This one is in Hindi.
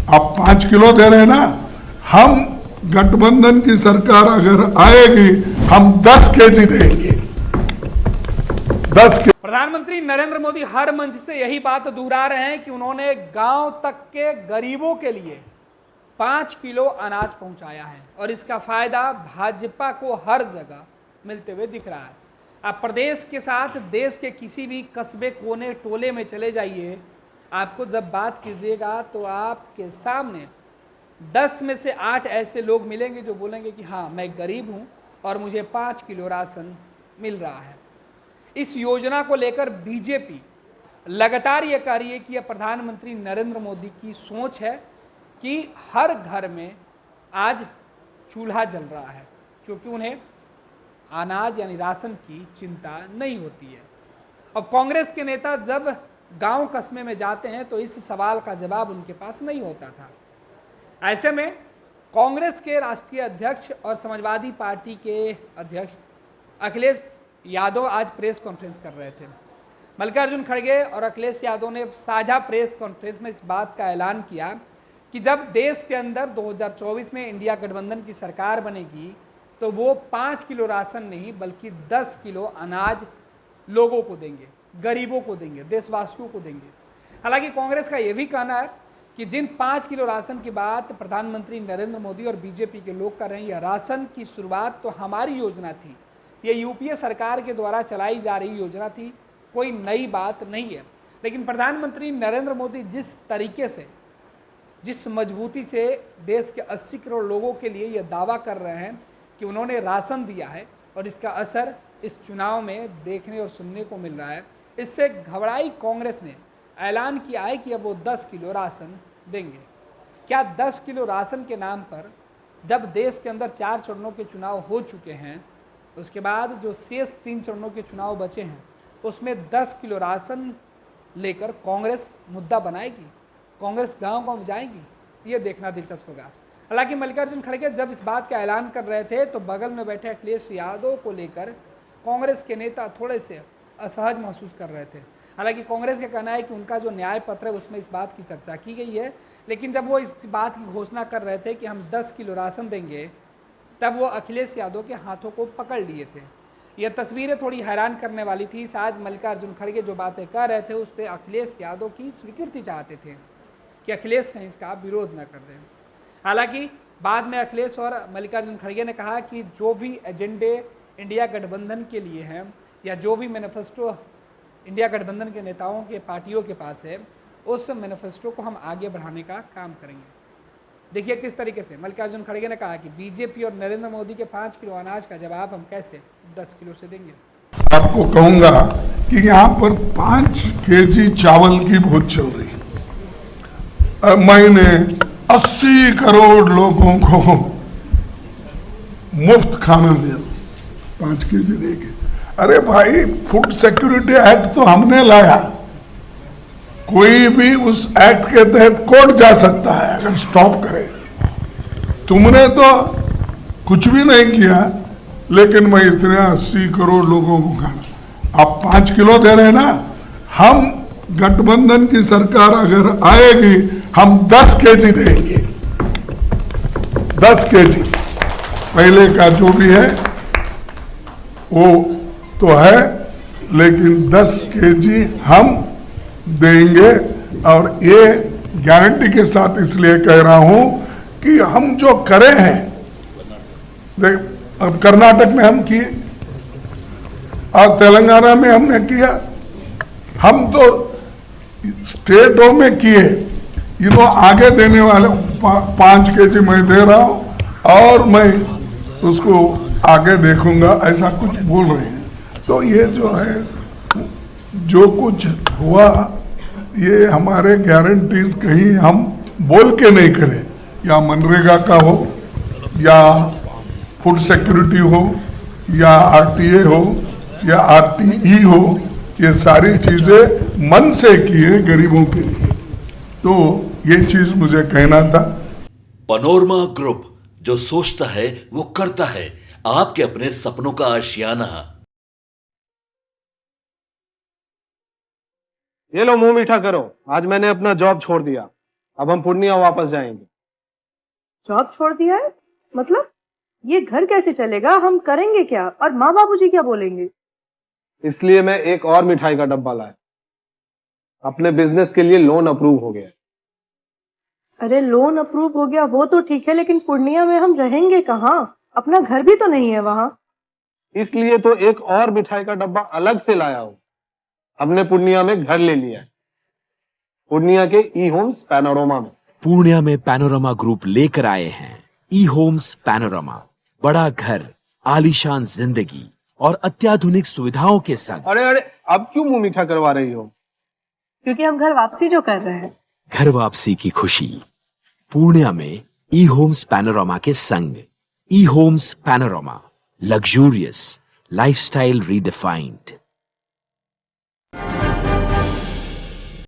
आप 5 किलो दे रहे हैं ना, हम गठबंधन की सरकार अगर आएगी हम 10 केजी देंगे, 10 के। प्रधानमंत्री नरेंद्र मोदी हर मंच से यही बात दोहरा रहे हैं कि उन्होंने गांव तक के गरीबों के लिए 5 किलो अनाज पहुंचाया है और इसका फायदा भाजपा को हर जगह मिलते हुए दिख रहा है। आप प्रदेश के साथ देश के किसी भी कस्बे कोने टोले में चले जाइए, आपको जब बात कीजिएगा तो आपके सामने 10 में से 8 ऐसे लोग मिलेंगे जो बोलेंगे कि हाँ मैं गरीब हूँ और मुझे 5 किलो राशन मिल रहा है। इस योजना को लेकर बीजेपी लगातार ये कह रही है कि यह प्रधानमंत्री नरेंद्र मोदी की सोच है कि हर घर में आज चूल्हा जल रहा है, क्योंकि उन्हें अनाज यानी राशन की चिंता नहीं होती है। अब कांग्रेस के नेता जब गांव कस्बे में जाते हैं तो इस सवाल का जवाब उनके पास नहीं होता था। ऐसे में कांग्रेस के राष्ट्रीय अध्यक्ष और समाजवादी पार्टी के अध्यक्ष अखिलेश यादव आज प्रेस कॉन्फ्रेंस कर रहे थे। मल्लिकार्जुन खड़गे और अखिलेश यादव ने साझा प्रेस कॉन्फ्रेंस में इस बात का ऐलान किया कि जब देश के अंदर 2024 में इंडिया गठबंधन की सरकार बनेगी तो वो 5 किलो राशन नहीं बल्कि 10 किलो अनाज लोगों को देंगे, गरीबों को देंगे, देशवासियों को देंगे। हालांकि कांग्रेस का ये भी कहना है कि जिन 5 किलो राशन की बात प्रधानमंत्री नरेंद्र मोदी और बीजेपी के लोग कर रहे हैं, यह राशन की शुरुआत तो हमारी योजना थी, ये यूपीए सरकार के द्वारा चलाई जा रही योजना थी, कोई नई बात नहीं है। लेकिन प्रधानमंत्री नरेंद्र मोदी जिस तरीके से, जिस मजबूती से देश के 80 करोड़ लोगों के लिए यह दावा कर रहे हैं कि उन्होंने राशन दिया है और इसका असर इस चुनाव में देखने और सुनने को मिल रहा है, इससे घबराई कांग्रेस ने ऐलान किया है कि अब वो 10 किलो राशन देंगे। क्या 10 किलो राशन के नाम पर जब देश के अंदर 4 चरणों के चुनाव हो चुके हैं, उसके बाद जो शेष 3 चरणों के चुनाव बचे हैं उसमें 10 किलो राशन लेकर कांग्रेस मुद्दा बनाएगी, कांग्रेस गांव-गांव जाएगी, ये देखना दिलचस्प होगा। हालांकि मल्लिकार्जुन खड़गे जब इस बात का ऐलान कर रहे थे तो बगल में बैठे अखिलेश यादव को लेकर कांग्रेस के नेता थोड़े से असहज महसूस कर रहे थे। हालांकि कांग्रेस का कहना है कि उनका जो न्याय पत्र है उसमें इस बात की चर्चा की गई है, लेकिन जब वो इस बात की घोषणा कर रहे थे कि हम 10 किलो राशन देंगे, तब वो अखिलेश यादव के हाथों को पकड़ लिए थे। यह तस्वीरें थोड़ी हैरान करने वाली थी। शायद मल्लिकार्जुन खड़गे जो बातें कह रहे थे उस पर अखिलेश यादव की स्वीकृति चाहते थे कि अखिलेश कहीं इसका विरोध न कर दें। हालांकि बाद में अखिलेश और मल्लिकार्जुन खड़गे ने कहा कि जो भी एजेंडे इंडिया गठबंधन के लिए हैं या जो भी मैनिफेस्टो इंडिया गठबंधन के नेताओं के पार्टियों के पास है, उस मैनिफेस्टो को हम आगे बढ़ाने का काम करेंगे। देखिए किस तरीके से मल्लिकार्जुन खड़गे ने कहा कि बीजेपी और नरेंद्र मोदी के 5 किलो अनाज का जवाब हम कैसे 10 किलो से देंगे। आपको कहूंगा कि यहाँ पर 5 केजी चावल की बहुत चल रही है। मैंने 80 करोड़ लोगों को मुफ्त खाना दिया, 5 केजी देके। अरे भाई, फूड सिक्योरिटी एक्ट तो हमने लाया, कोई भी उस एक्ट के तहत कोर्ट जा सकता है अगर स्टॉप करे। तुमने तो कुछ भी नहीं किया, लेकिन मैं इतने 80 करोड़ लोगों को खाना, आप 5 किलो दे रहे हैं ना, हम गठबंधन की सरकार अगर आएगी हम 10 केजी देंगे, 10 केजी। पहले का जो भी है वो तो है, लेकिन 10 केजी हम देंगे। और ये गारंटी के साथ इसलिए कह रहा हूं कि हम जो करे हैं, देख, अब कर्नाटक में हम किए और तेलंगाना में हमने किया, हम तो स्टेटों में किए। ये लोग आगे देने वाले 5 केजी मैं दे रहा हूं और मैं उसको आगे देखूंगा, ऐसा कुछ बोल रहे हैं। तो ये जो है, जो कुछ हुआ, ये हमारे गारंटीज कहीं हम बोल के नहीं करें, या मनरेगा का हो या फूड सिक्योरिटी हो या आरटीए हो या आरटीई हो, ये सारी चीजें मन से किए गरीबों के लिए। तो ये चीज मुझे कहना था। पनोरमा ग्रुप, जो सोचता है वो करता है, आपके अपने सपनों का आशियाना। ये लो, मुंह मीठा करो, आज मैंने अपना जॉब छोड़ दिया अब हम पूर्णिया वापस जाएंगे। जॉब छोड़ दिया है? मतलब ये घर कैसे चलेगा? हम करेंगे क्या? और माँ बाबूजी क्या बोलेंगे? इसलिए मैं एक और मिठाई का डब्बा लाया। अपने बिजनेस के लिए लोन अप्रूव हो गया। अरे लोन अप्रूव हो गया वो तो ठीक है, लेकिन पूर्णिया में हम रहेंगे कहाँ? अपना घर भी तो नहीं है वहां। इसलिए तो एक और मिठाई का डब्बा अलग से लाया हूं। हमने पूर्णिया में घर ले लिया है, पूर्णिया के ई होम्स पैनोरमा में। पूर्णिया में पैनोरमा ग्रुप लेकर आए हैं ई होम्स पैनोरमा। बड़ा घर, आलीशान जिंदगी और अत्याधुनिक सुविधाओं के संग। अरे अरे, अब क्यों मुंह मीठा करवा रही हो? क्योंकि हम घर वापसी जो कर रहे हैं। घर वापसी की खुशी पूर्णिया में ई होम्स पैनोरमा के संग। ई Homes Panorama, luxurious lifestyle redefined.